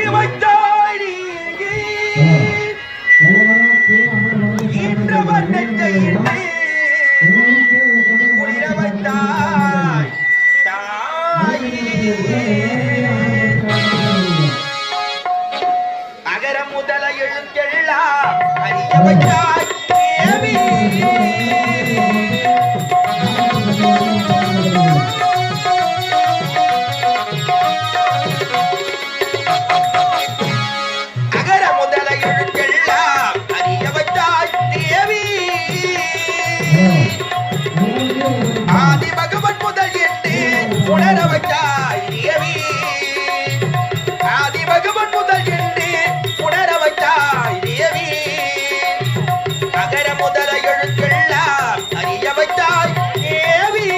ஊட்டி வைத்தாய் ஈன்றவர் நெஞ்சை குளிர வைத்தாய் அகர முதல எழுத்தெல்லாம் அறிய வைத்தாய் தேவி அகர முதல எழுத்தெல்லாம் அறிய வைத்தாய் தேவி ஆதி பகவன் முதல் எட்டு உணர வைத்தாய் தேவி ஆதி பகவன் முதல் எட்டு உணர வைத்தாய் தேவி அகர முதல எழுத்தெல்லாம் அறிய வைத்தாய் தேவி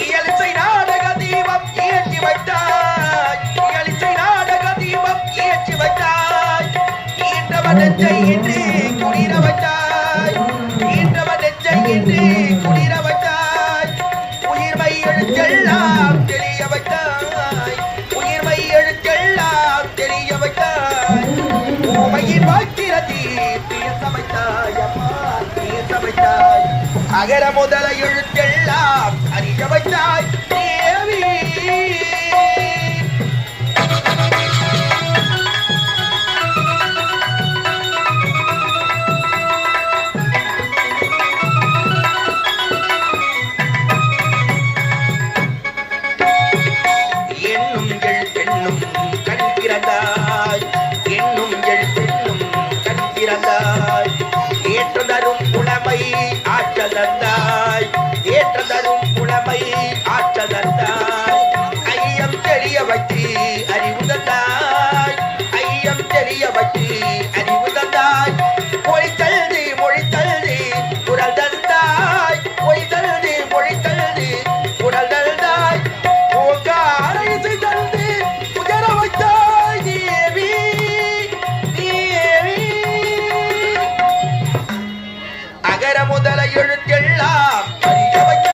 இயலிசை நாடக தீபம் ஏற்றி வைத்தாய் இயலிசை நாடக தீபம் ஏற்றி வைத்தாய் ஈன்றவன் நெஞ்சை என்று குளிர வைத்தாய் ஈன்றவன் நெஞ்சை என்று குளிர வைத்தாய் உயிர்மை எழுத்தெல்லாம் தெரிய வைத்தாய் உயிர்மை எழுத்தெல்லாம் தெரிய வைத்தாய் உமையின் வாக்கிரதி பேச வைத்தாய் அம்மா பேச வைத்தாய் அகர முதல எழுத்தெல்லாம் அறிய வைத்தாய்